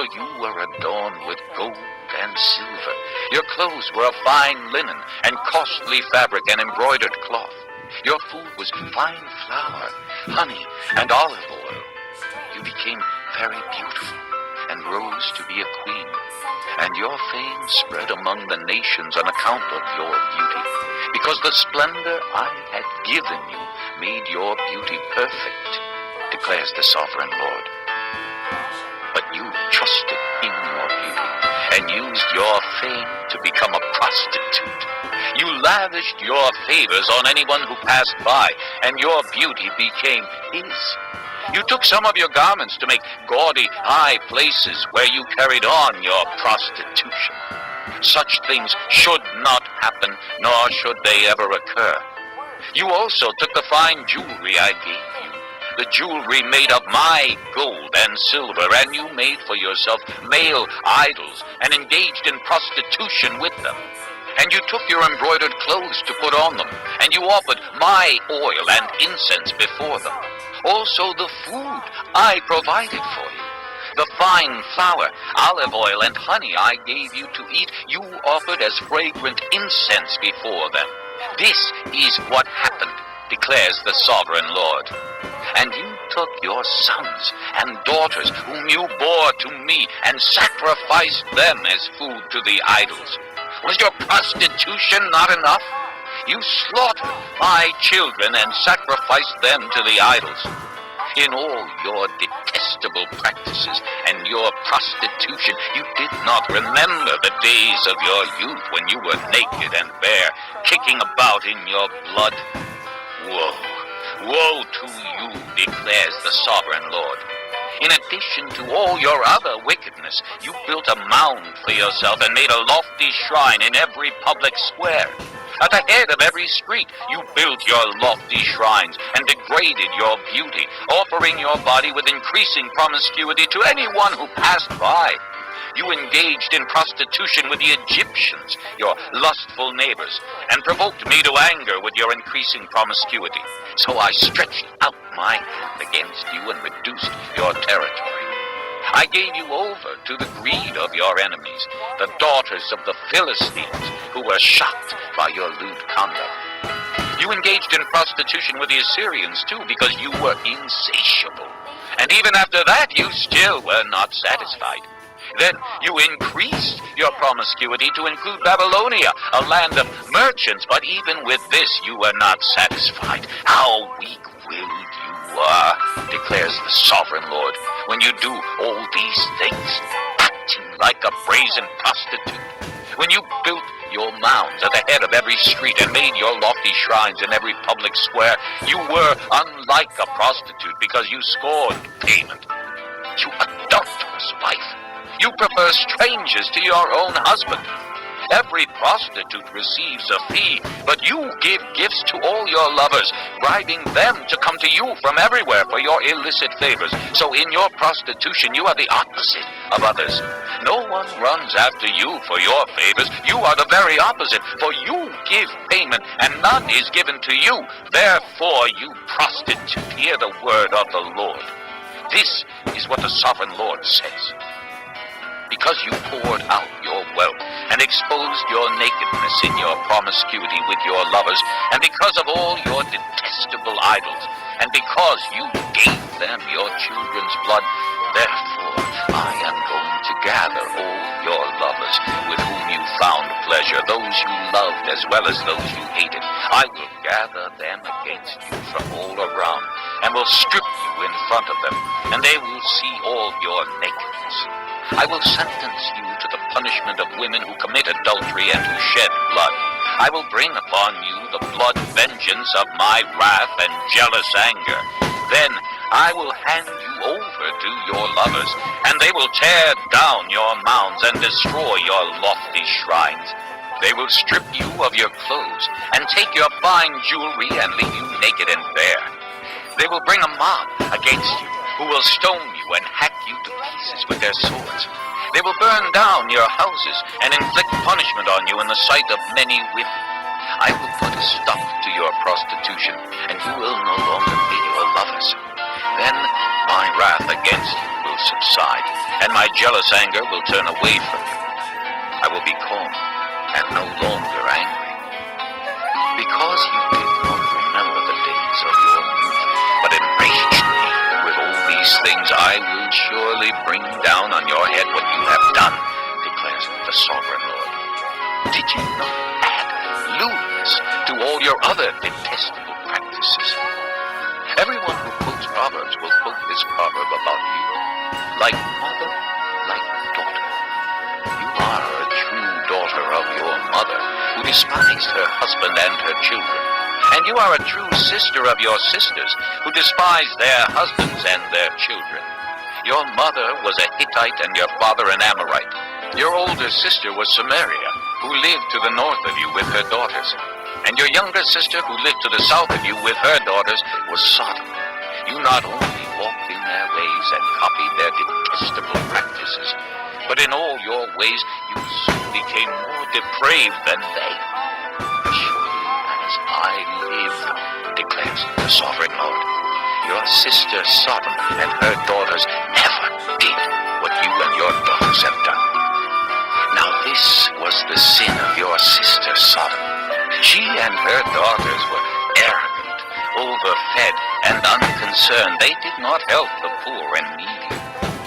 you were adorned with gold and silver. Your clothes were of fine linen and costly fabric and embroidered cloth. Your food was fine flour, honey, and olive oil. You became very beautiful and rose to be a queen. And your fame spread among the nations on account of your beauty, because the splendor I had given you made your beauty perfect, declares the sovereign Lord. But you trusted in your beauty and used your fame to become a prostitute. You lavished your favors on anyone who passed by, and your beauty became his. You took some of your garments to make gaudy high places where you carried on your prostitution. Such things should not happen, nor should they ever occur. You also took the fine jewelry I gave you, the jewelry made of my gold and silver, and you made for yourself male idols and engaged in prostitution with them. And you took your embroidered clothes to put on them, and you offered my oil and incense before them. Also the food I provided for you, the fine flour, olive oil, and honey I gave you to eat, you offered as fragrant incense before them. This is what happened, declares the sovereign Lord. And you took your sons and daughters whom you bore to me and sacrificed them as food to the idols. Was your prostitution not enough? You slaughtered my children and sacrificed them to the idols. In all your detestable practices and your prostitution, you did not remember the days of your youth when you were naked and bare, kicking about in your blood. Woe, woe to you, declares the sovereign Lord. In addition to all your other wickedness, you built a mound for yourself and made a lofty shrine in every public square. At the head of every street, you built your lofty shrines and degraded your beauty, offering your body with increasing promiscuity to anyone who passed by. You engaged in prostitution with the Egyptians, your lustful neighbors, and provoked me to anger with your increasing promiscuity. So I stretched out my hand against you and reduced your territory. I gave you over to the greed of your enemies, the daughters of the Philistines, who were shocked by your lewd conduct. You engaged in prostitution with the Assyrians, too, because you were insatiable. And even after that, you still were not satisfied. Then you increased your promiscuity to include Babylonia, a land of merchants, but even with this you were not satisfied. How weak-willed you are, declares the sovereign Lord, when you do all these things, acting like a brazen prostitute. When you built your mounds at the head of every street and made your lofty shrines in every public square, you were unlike a prostitute because you scorned payment. You adulterous wife! You prefer strangers to your own husband. Every prostitute receives a fee, but you give gifts to all your lovers, bribing them to come to you from everywhere for your illicit favors. So in your prostitution, you are the opposite of others. No one runs after you for your favors. You are the very opposite, for you give payment, and none is given to you. Therefore, you prostitute, hear the word of the Lord. This is what the sovereign Lord says. Because you poured out your wealth and exposed your nakedness in your promiscuity with your lovers, and because of all your detestable idols, and because you gave them your children's blood, therefore I am going to gather all your lovers with whom you found pleasure, those you loved as well as those you hated. I will gather them against you from all around, and will strip you in front of them, and they will see all your nakedness. I will sentence you to the punishment of women who commit adultery and who shed blood. I will bring upon you the blood vengeance of my wrath and jealous anger. Then I will hand you over to your lovers, and they will tear down your mounds and destroy your lofty shrines. They will strip you of your clothes and take your fine jewelry and leave you naked and bare. They will bring a mob against you, who will stone you and hack you to pieces with their swords. They will burn down your houses and inflict punishment on you in the sight of many women. I will put a stop to your prostitution, and you will no longer pay your lovers. Then my wrath against you will will subside, and my jealous anger will turn away from you. I will be calm and no longer angry. Because you did not remember the days of your youth, but enraged me with all these things, I will surely bring down on your head what you have done, declares the sovereign Lord. Did you not add lewdness to all your other detestable practices? Everyone who quotes Proverbs will quote this proverb about you. Like mother, like daughter. You are a true daughter of your mother, who despised her husband and her children. And you are a true sister of your sisters, who despised their husbands and their children. Your mother was a Hittite and your father an Amorite. Your older sister was Samaria, who lived to the north of you with her daughters. And your younger sister, who lived to the south of you with her daughters, was Sodom. You not only walked in their ways and copied their detestable practices, but in all your ways you soon became more depraved than they. Surely as I live, declares the sovereign Lord, your sister Sodom and her daughters never did what you and your daughters have done. Now this was the sin of your sister Sodom. She and her daughters were arrogant, overfed, and unconcerned. They did not help the poor and needy.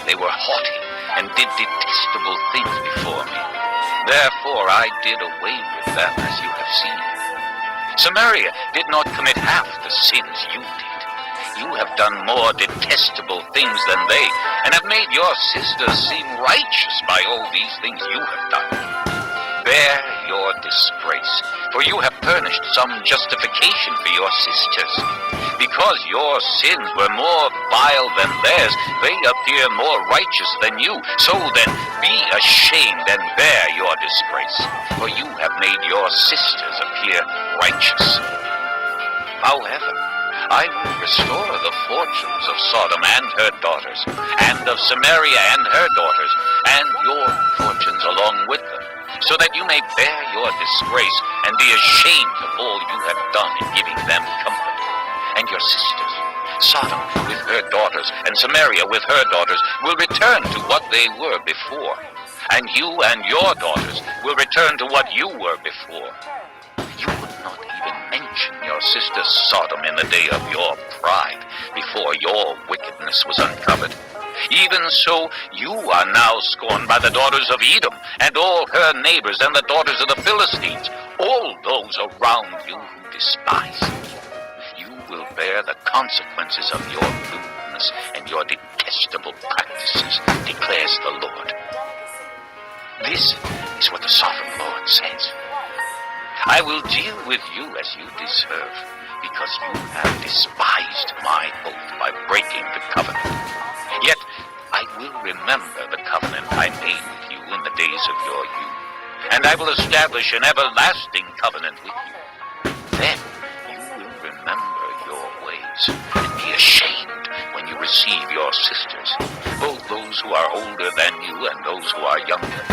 They were haughty and did detestable things before me. Therefore I did away with them, as you have seen. Samaria did not commit half the sins you did. You have done more detestable things than they, and have made your sisters seem righteous by all these things you have done. Bear your disgrace, for you have furnished some justification for your sisters. Because your sins were more vile than theirs, they appear more righteous than you. So then, be ashamed and bear your disgrace, for you have made your sisters appear righteous. However, I will restore the fortunes of Sodom and her daughters, and of Samaria and her daughters, and your fortunes along with them, so that you may bear your disgrace and be ashamed of all you have done in giving them comfort. And your sisters, Sodom with her daughters and Samaria with her daughters, will return to what they were before, and you and your daughters will return to what you were before. You would not even mention your sister Sodom in the day of your pride, before your wickedness was uncovered. Even so, you are now scorned by the daughters of Edom, and all her neighbors, and the daughters of the Philistines, all those around you who despise you. You will bear the consequences of your lewdness and your detestable practices, declares the Lord. This is what the sovereign Lord says. I will deal with you as you deserve, because you have despised my oath by breaking the covenant. Yet I will remember the covenant I made with you in the days of your youth, and I will establish an everlasting covenant with you. Then you will remember your ways and be ashamed when you receive your sisters, both those who are older than you and those who are younger.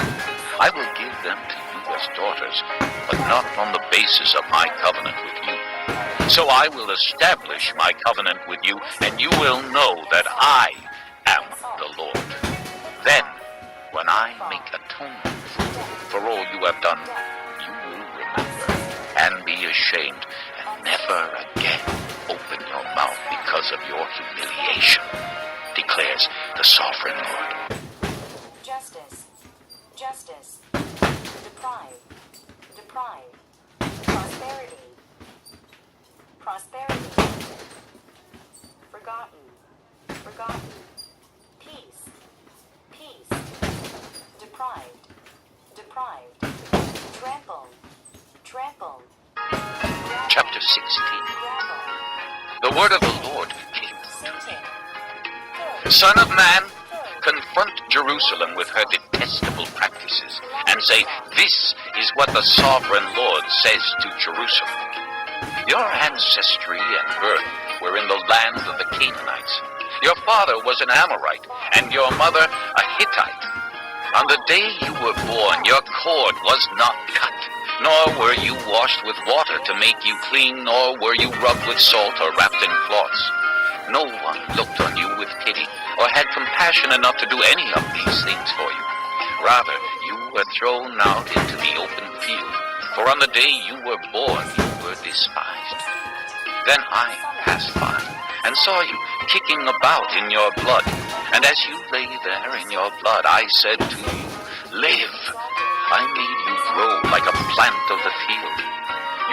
I will give them to you as daughters, but not on the basis of my covenant with you. So I will establish my covenant with you, and you will know that I am the Lord. Then, when I make atonement for all you have done, you will remember and be ashamed, and never again open your mouth because of your humiliation, declares the sovereign Lord. Justice. Justice. Deprive. Deprive. Prosperity. Prosperity. Forgotten. Forgotten. Peace. Peace. Deprived. Deprived. Trample. Trample. Chapter 16. Gravel. The word of the Lord came to me. Good. Son of man, confront Jerusalem with her detestable practices, and say, this is what the sovereign Lord says to Jerusalem. Your ancestry and birth were in the lands of the Canaanites. Your father was an Amorite, and your mother a Hittite. On the day you were born, your cord was not cut, nor were you washed with water to make you clean, nor were you rubbed with salt or wrapped in cloths. No one looked on you with pity or had compassion enough to do any of these things for you. Rather, you were thrown out into the open field, for on the day you were born, you were despised. Then I passed by and saw you kicking about in your blood, and as you lay there in your blood, I said to you, live. I made you grow like a plant of the field.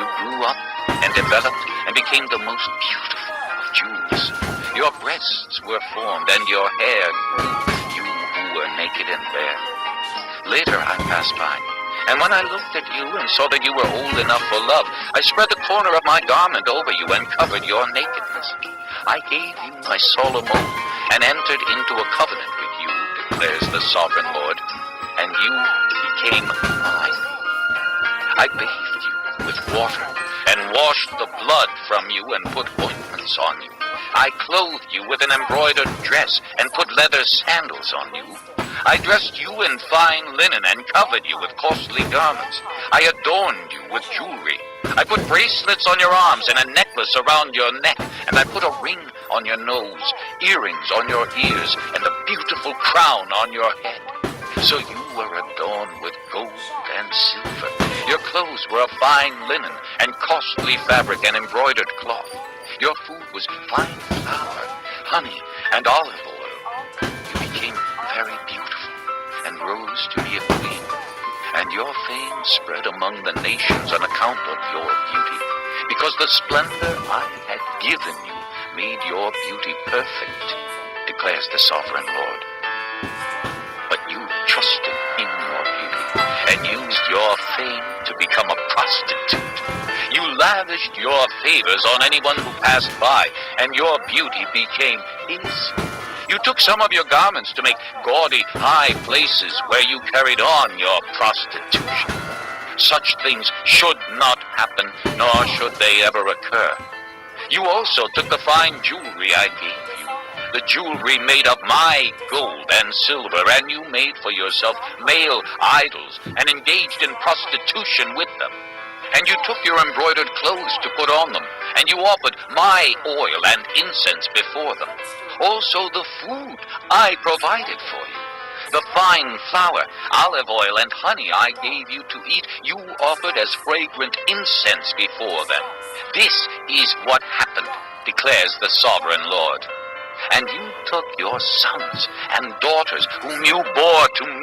You grew up and developed and became the most beautiful of jewels. Your breasts were formed and your hair grew, you who were naked and bare. Later I passed by, and when I looked at you and saw that you were old enough for love, I spread the corner of my garment over you and covered your nakedness. I gave you my solemn oath and entered into a covenant with you, declares the sovereign Lord, and you became mine. I bathed you with water and washed the blood from you and put ointments on you. I clothed you with an embroidered dress and put leather sandals on you. I dressed you in fine linen and covered you with costly garments. I adorned you with jewelry. I put bracelets on your arms and a necklace around your neck, and I put a ring on your nose, earrings on your ears, and a beautiful crown on your head. So you were adorned with gold and silver. Your clothes were of fine linen and costly fabric and embroidered cloth. Your food was fine flour, honey, and olive oil. You became very beautiful and rose to be a queen. And your fame spread among the nations on account of your beauty, because the splendor I had given you made your beauty perfect, declares the sovereign Lord. But you trusted in your beauty and used your fame to become a prostitute. You lavished your favors on anyone who passed by, and your beauty became his. You took some of your garments to make gaudy high places where you carried on your prostitution. Such things should not happen, nor should they ever occur. You also took the fine jewelry I gave you, the jewelry made of my gold and silver, and you made for yourself male idols and engaged in prostitution with them. And you took your embroidered clothes to put on them, and you offered my oil and incense before them. Also the food I provided for you. The fine flour, olive oil, and honey I gave you to eat, you offered as fragrant incense before them. This is what happened, declares the sovereign Lord. And you took your sons and daughters, whom you bore to me,